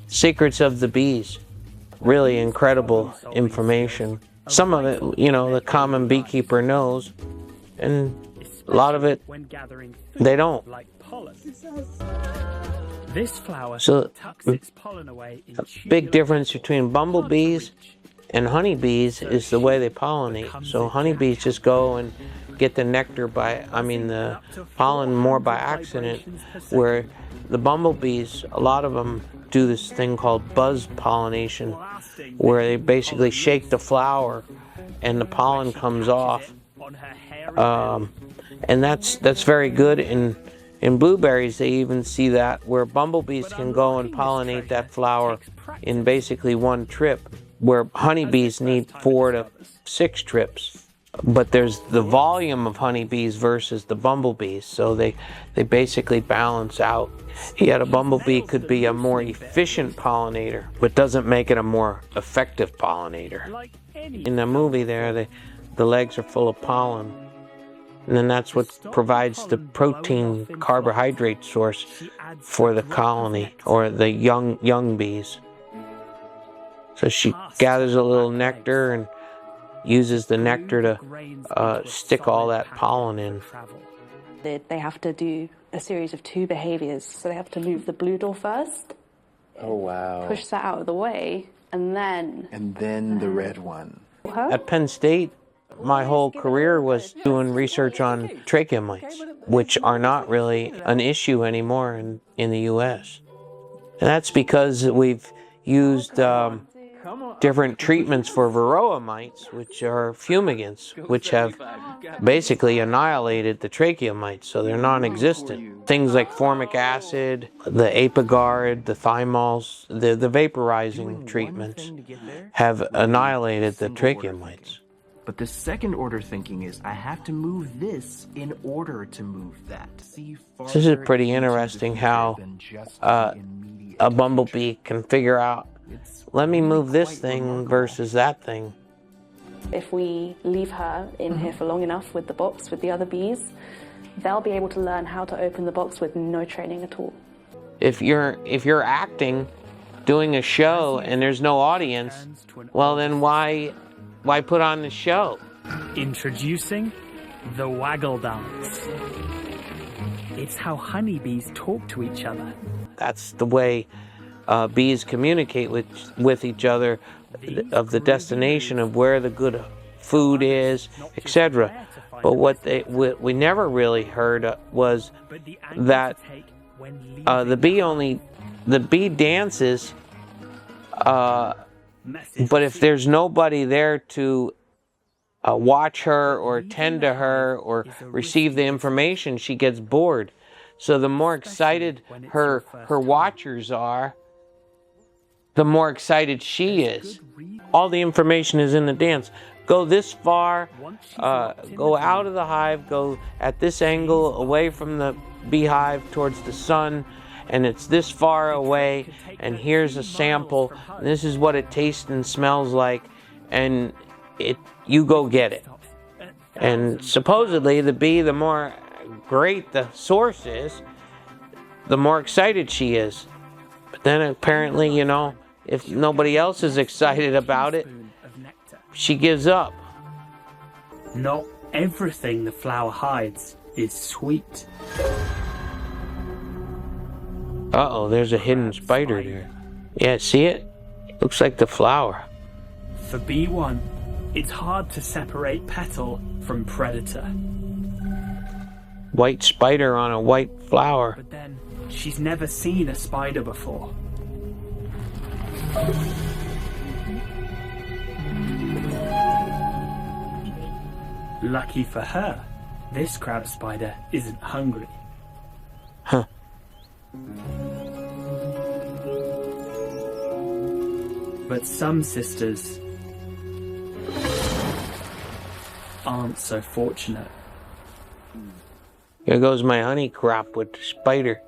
secrets of the bees. Really incredible information. Some of it, you know, the common beekeeper knows, and a lot of it they don't. This flower So tucks its pollen away in a big difference between bumblebees and honeybees is the way they pollinate. So honeybees just go and get the nectar the pollen more by accident, where the bumblebees, a lot of them do this thing called buzz pollination, where they basically shake the flower and the pollen comes off. And that's very good. In blueberries, they even see that, where bumblebees can go and pollinate that flower in basically one trip, where honeybees need 4 to 6 trips. But there's the volume of honeybees versus the bumblebees, so they basically balance out. Yet a bumblebee could be a more efficient pollinator, but doesn't make it a more effective pollinator. In the movie there, the legs are full of pollen. And then that's what provides the protein carbohydrate source for the colony, or the young bees. So she gathers a little nectar and uses the nectar to stick all that pollen in. They have to do a series of 2 behaviors. So they have to move the blue door first. Oh, wow. Push that out of the way, and then the red one. At Penn State, my whole career was doing research on trachea mites, which are not really an issue anymore in the U.S. And that's because we've used different treatments for varroa mites, which are fumigants, which have basically annihilated the trachea mites, so they're non-existent. Things like formic acid, the Apiguard, the Thymols, the vaporizing treatments have annihilated the trachea mites. But the second order thinking is, I have to move this in order to move that. This is pretty interesting how a bumblebee can figure out, let me move this thing versus that thing. if we leave her in here for long enough with the box with the other bees, they'll be able to learn how to open the box with no training at all. If you're acting, doing a show, and there's no audience, well then why put on the show? Introducing the waggle dance. It's how honeybees talk to each other. That's the way bees communicate with each other, of the destination of where the good food is, etc. But what we never really heard was that the bee dances, but if there's nobody there to watch her or tend to her or receive the information, she gets bored. So the more excited her watchers are, the more excited she is. All the information is in the dance. Go this far, go out of the hive, go at this angle away from the beehive towards the sun, and it's this far away, and here's a sample, and this is what it tastes and smells like, and you go get it. And supposedly the bee, the more great the source is, the more excited she is. But then apparently, you know, if nobody else is excited about it, she gives up. Not everything the flower hides is sweet. Uh-oh, there's a hidden spider there. Yeah, see it? Looks like the flower. For B1, it's hard to separate petal from predator. White spider on a white flower. But then, she's never seen a spider before. Lucky for her, this crab spider isn't hungry. Huh. But some sisters aren't so fortunate. Here goes my honey crop with the spider.